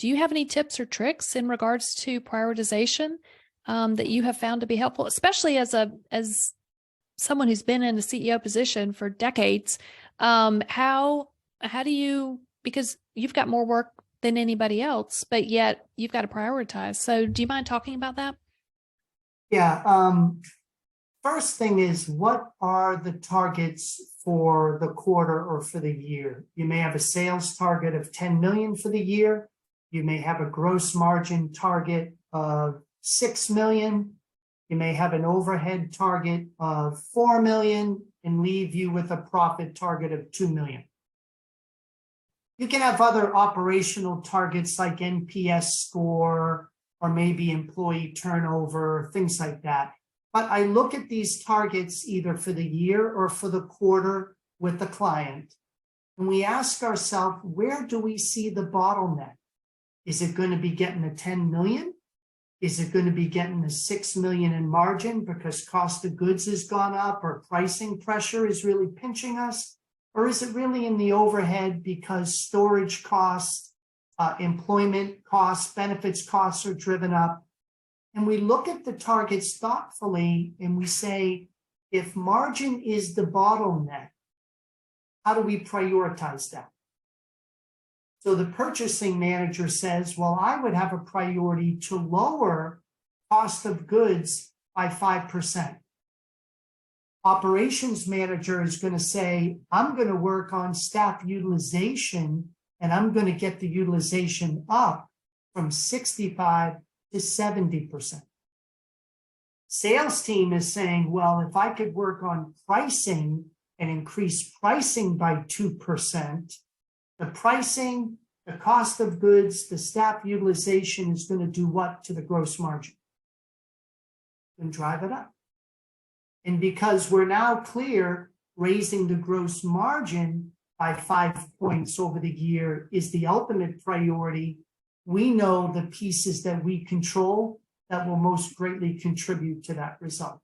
do you have any tips or tricks in regards to prioritization that you have found to be helpful, especially as someone who's been in a CEO position for decades? How do you, because you've got more work than anybody else, but yet you've got to prioritize. So do you mind talking about that? Yeah. First thing is, what are the targets for the quarter or for the year? You may have a sales target of 10 million for the year. You may have a gross margin target of 6 million. You may have an overhead target of 4 million and leave you with a profit target of 2 million. You can have other operational targets like NPS score or maybe employee turnover, things like that. But I look at these targets either for the year or for the quarter with the client, and we ask ourselves, where do we see the bottleneck? Is it going to be getting the 10 million? Is it going to be getting the 6 million in margin because cost of goods has gone up or pricing pressure is really pinching us? Or is it really in the overhead because storage costs, employment costs, benefits costs are driven up? And we look at the targets thoughtfully and we say, if margin is the bottleneck, how do we prioritize that? So the purchasing manager says, well, I would have a priority to lower cost of goods by 5%. Operations manager is going to say, I'm going to work on staff utilization and I'm going to get the utilization up from 65 to 70%. Sales team is saying, well, if I could work on pricing and increase pricing by 2%, the pricing, the cost of goods, the staff utilization is going to do what to the gross margin? And drive it up. And because we're now clear, raising the gross margin by 5 points over the year is the ultimate priority, we know the pieces that we control that will most greatly contribute to that result.